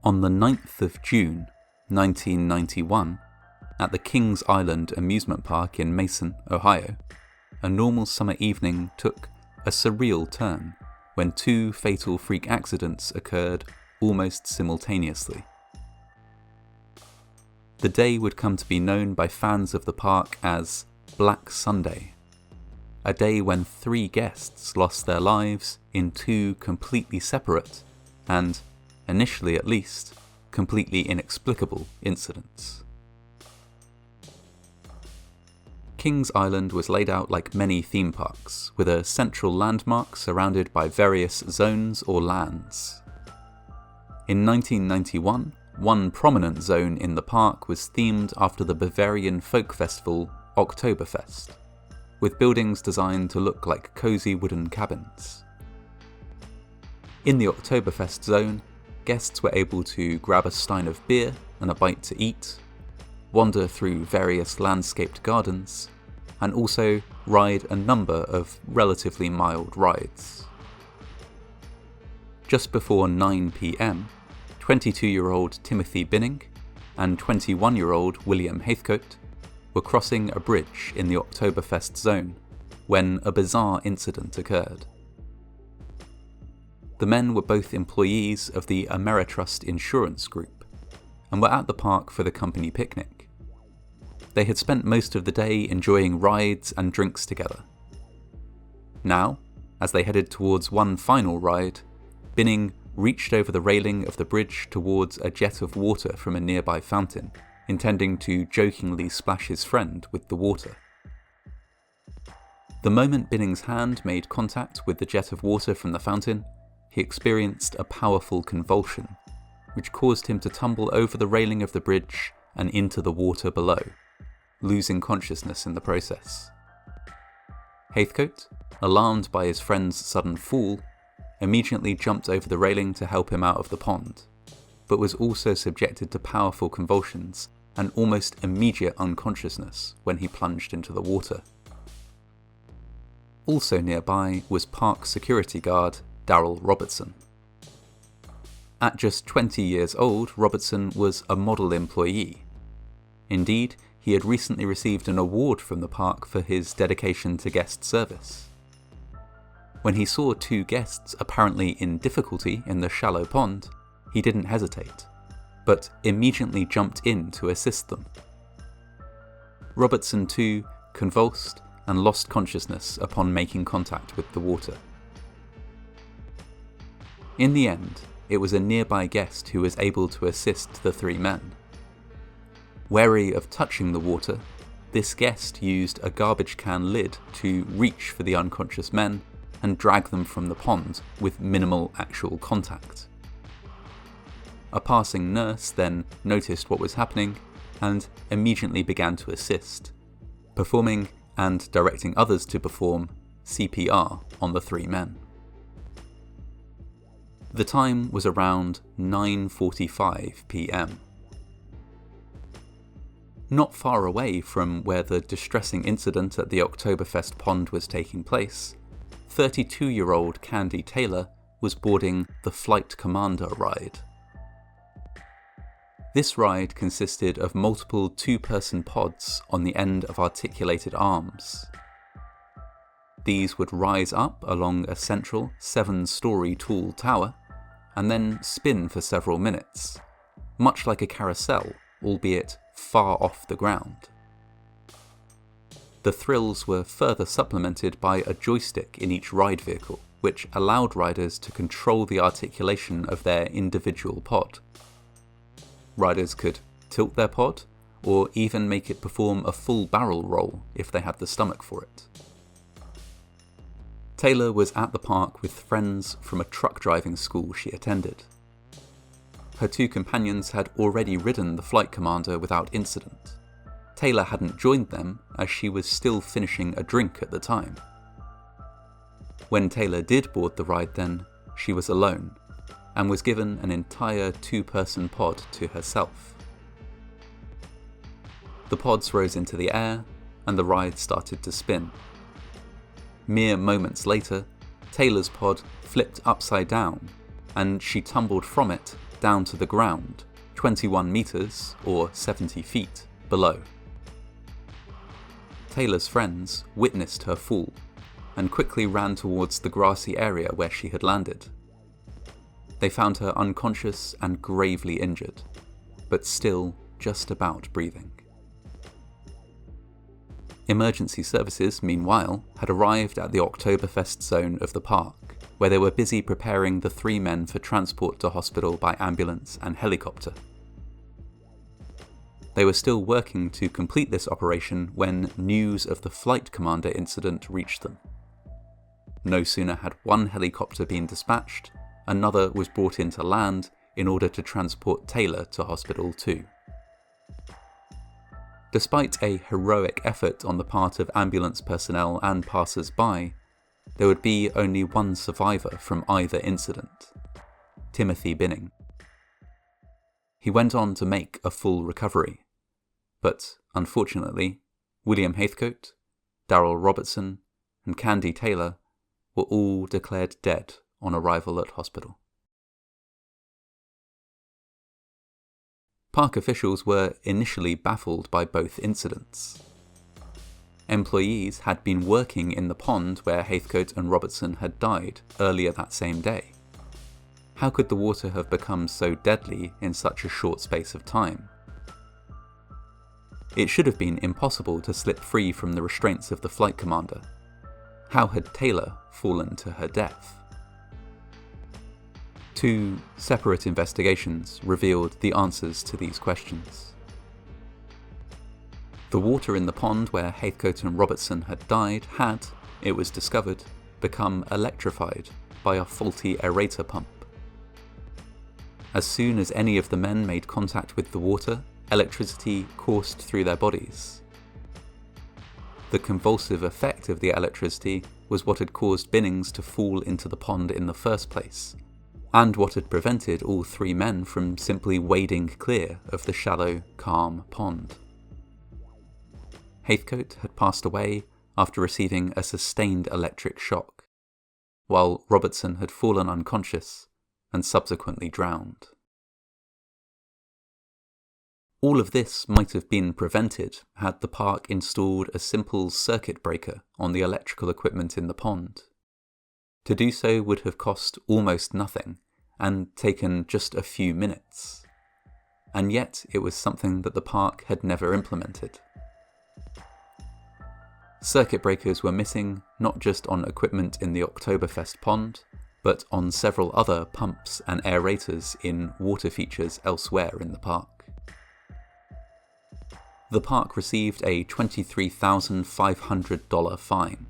On the 9th of June 1991, at the Kings Island amusement park in Mason, Ohio, a normal summer evening took a surreal turn when two fatal freak accidents occurred almost simultaneously. The day would come to be known by fans of the park as Black Sunday, a day when 3 guests lost their lives in 2 completely separate and, initially at least, completely inexplicable incidents. Kings Island was laid out like many theme parks, with a central landmark surrounded by various zones or lands. In 1991, one prominent zone in the park was themed after the Bavarian folk festival Oktoberfest, with buildings designed to look like cozy wooden cabins. In the Oktoberfest zone, guests were able to grab a stein of beer and a bite to eat, wander through various landscaped gardens, and also ride a number of relatively mild rides. Just before 9 p.m, 22-year-old Timothy Binning and 21-year-old William Heathcote were crossing a bridge in the Oktoberfest zone when a bizarre incident occurred. The men were both employees of the Ameritrust Insurance Group and were at the park for the company picnic. They had spent most of the day enjoying rides and drinks together. Now, as they headed towards one final ride, Binning reached over the railing of the bridge towards a jet of water from a nearby fountain, intending to jokingly splash his friend with the water. The moment Binning's hand made contact with the jet of water from the fountain, he experienced a powerful convulsion, which caused him to tumble over the railing of the bridge and into the water below, losing consciousness in the process. Heathcote, alarmed by his friend's sudden fall, immediately jumped over the railing to help him out of the pond, but was also subjected to powerful convulsions and almost immediate unconsciousness when he plunged into the water. Also nearby was park security guard Darryl Robertson. At just 20 years old, Robertson was a model employee. Indeed, he had recently received an award from the park for his dedication to guest service. When he saw 2 guests apparently in difficulty in the shallow pond, he didn't hesitate, but immediately jumped in to assist them. Robertson too convulsed and lost consciousness upon making contact with the water. In the end, it was a nearby guest who was able to assist the 3 men. Wary of touching the water, this guest used a garbage can lid to reach for the unconscious men and drag them from the pond with minimal actual contact. A passing nurse then noticed what was happening and immediately began to assist, performing and directing others to perform CPR on the 3 men. The time was around 9:45 p.m. Not far away from where the distressing incident at the Oktoberfest pond was taking place, 32-year-old Candy Taylor was boarding the Flight Commander ride. This ride consisted of multiple 2-person pods on the end of articulated arms. These would rise up along a central 7-story tall tower and then spin for several minutes, much like a carousel, albeit far off the ground. The thrills were further supplemented by a joystick in each ride vehicle, which allowed riders to control the articulation of their individual pod. Riders could tilt their pod, or even make it perform a full barrel roll if they had the stomach for it. Taylor was at the park with friends from a truck driving school she attended. Her 2 companions had already ridden the Flight Commander without incident. Taylor hadn't joined them as she was still finishing a drink at the time. When Taylor did board the ride then, she was alone, and was given an entire 2-person pod to herself. The pods rose into the air, and the ride started to spin. Mere moments later, Taylor's pod flipped upside down, and she tumbled from it down to the ground, 21 meters, or 70 feet, below. Taylor's friends witnessed her fall and quickly ran towards the grassy area where she had landed. They found her unconscious and gravely injured, but still just about breathing. Emergency services, meanwhile, had arrived at the Oktoberfest zone of the park, where they were busy preparing the 3 men for transport to hospital by ambulance and helicopter. They were still working to complete this operation when news of the flight commander incident reached them. No sooner had one helicopter been dispatched, another was brought in to land in order to transport Taylor to hospital too. Despite a heroic effort on the part of ambulance personnel and passers-by, there would be only one survivor from either incident: Timothy Binning. He went on to make a full recovery, but unfortunately, William Heathcote, Darrell Robertson, and Candy Taylor were all declared dead on arrival at hospital. Park officials were initially baffled by both incidents. Employees had been working in the pond where Heathcote and Robertson had died earlier that same day. How could the water have become so deadly in such a short space of time? It should have been impossible to slip free from the restraints of the flight commander. How had Taylor fallen to her death? 2 separate investigations revealed the answers to these questions. The water in the pond where Heathcote and Robertson had died had, it was discovered, become electrified by a faulty aerator pump. As soon as any of the men made contact with the water, electricity coursed through their bodies. The convulsive effect of the electricity was what had caused Binnings to fall into the pond in the first place, and what had prevented all 3 men from simply wading clear of the shallow, calm pond. Heathcote had passed away after receiving a sustained electric shock, while Robertson had fallen unconscious and subsequently drowned. All of this might have been prevented had the park installed a simple circuit breaker on the electrical equipment in the pond. To do so would have cost almost nothing and taken just a few minutes, and yet it was something that the park had never implemented. Circuit breakers were missing not just on equipment in the Oktoberfest pond, but on several other pumps and aerators in water features elsewhere in the park. The park received a $23,500 fine.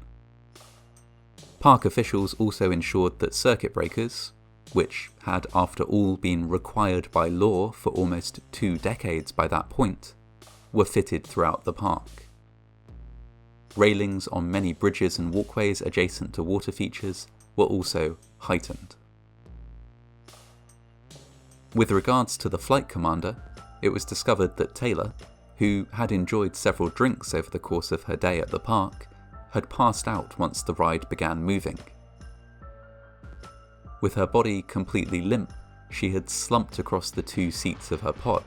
Park officials also ensured that circuit breakers, which had after all been required by law for almost 2 decades by that point, were fitted throughout the park. Railings on many bridges and walkways adjacent to water features were also heightened. With regards to the flight commander, it was discovered that Taylor, who had enjoyed several drinks over the course of her day at the park, had passed out once the ride began moving. With her body completely limp, she had slumped across the 2 seats of her pod,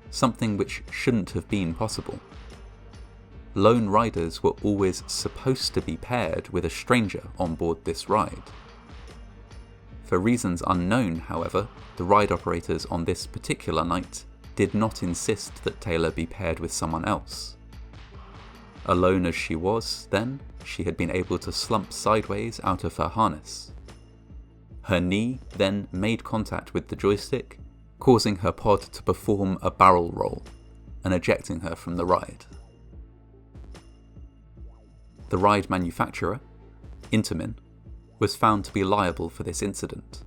something which shouldn't have been possible. Lone riders were always supposed to be paired with a stranger on board this ride. For reasons unknown, however, the ride operators on this particular night did not insist that Taylor be paired with someone else. Alone as she was, then, she had been able to slump sideways out of her harness. Her knee then made contact with the joystick, causing her pod to perform a barrel roll and ejecting her from the ride. The ride manufacturer, Intamin, was found to be liable for this incident,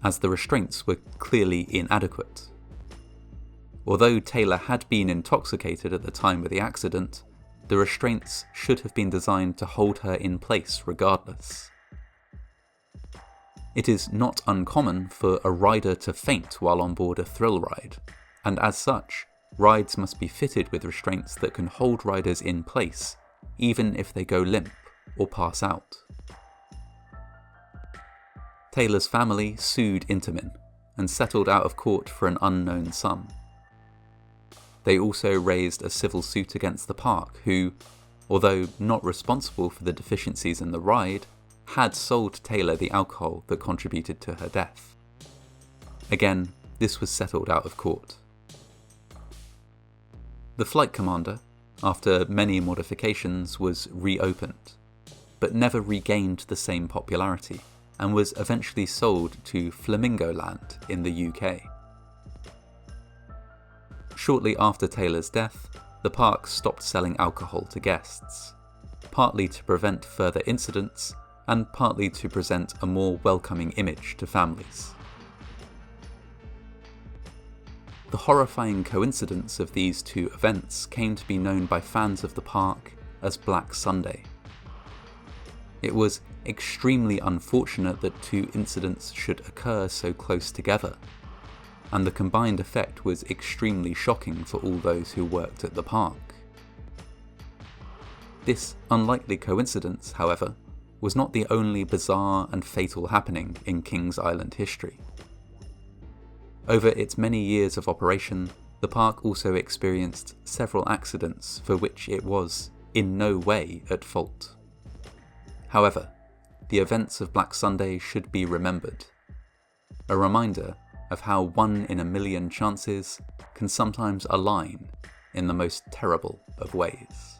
as the restraints were clearly inadequate. Although Taylor had been intoxicated at the time of the accident, the restraints should have been designed to hold her in place regardless. It is not uncommon for a rider to faint while on board a thrill ride, and as such, rides must be fitted with restraints that can hold riders in place, even if they go limp or pass out. Taylor's family sued Intamin, and settled out of court for an unknown sum. They also raised a civil suit against the park, who, although not responsible for the deficiencies in the ride, had sold Taylor the alcohol that contributed to her death. Again, this was settled out of court. The flight commander, after many modifications, was reopened, but never regained the same popularity, and was eventually sold to Flamingoland in the UK. Shortly after Taylor's death, the park stopped selling alcohol to guests, partly to prevent further incidents and partly to present a more welcoming image to families. The horrifying coincidence of these two events came to be known by fans of the park as Black Sunday. It was extremely unfortunate that two incidents should occur so close together, and the combined effect was extremely shocking for all those who worked at the park. This unlikely coincidence, however, was not the only bizarre and fatal happening in Kings Island history. Over its many years of operation, the park also experienced several accidents for which it was in no way at fault. However, the events of Black Sunday should be remembered, a reminder of how 1 in a million chances can sometimes align in the most terrible of ways.